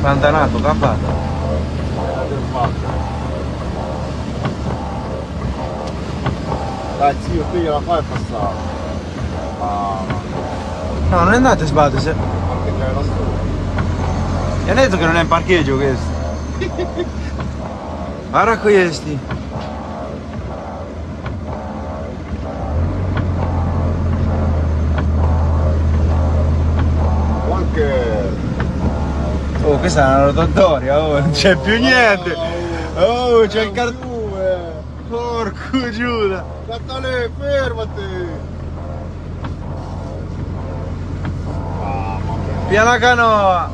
Pantanato, campato. Dai zio, qui gliela fai passare. No, non è andato a sbattere. Perché c'è la storia. Mi ha detto che non è in parcheggio questo. Guarda questi. Anche... Oh, questa è una rotatoria, oh, non c'è più niente. Oh, c'è il cartone. Porco Giuda. Natale, fermati! Piana canoa.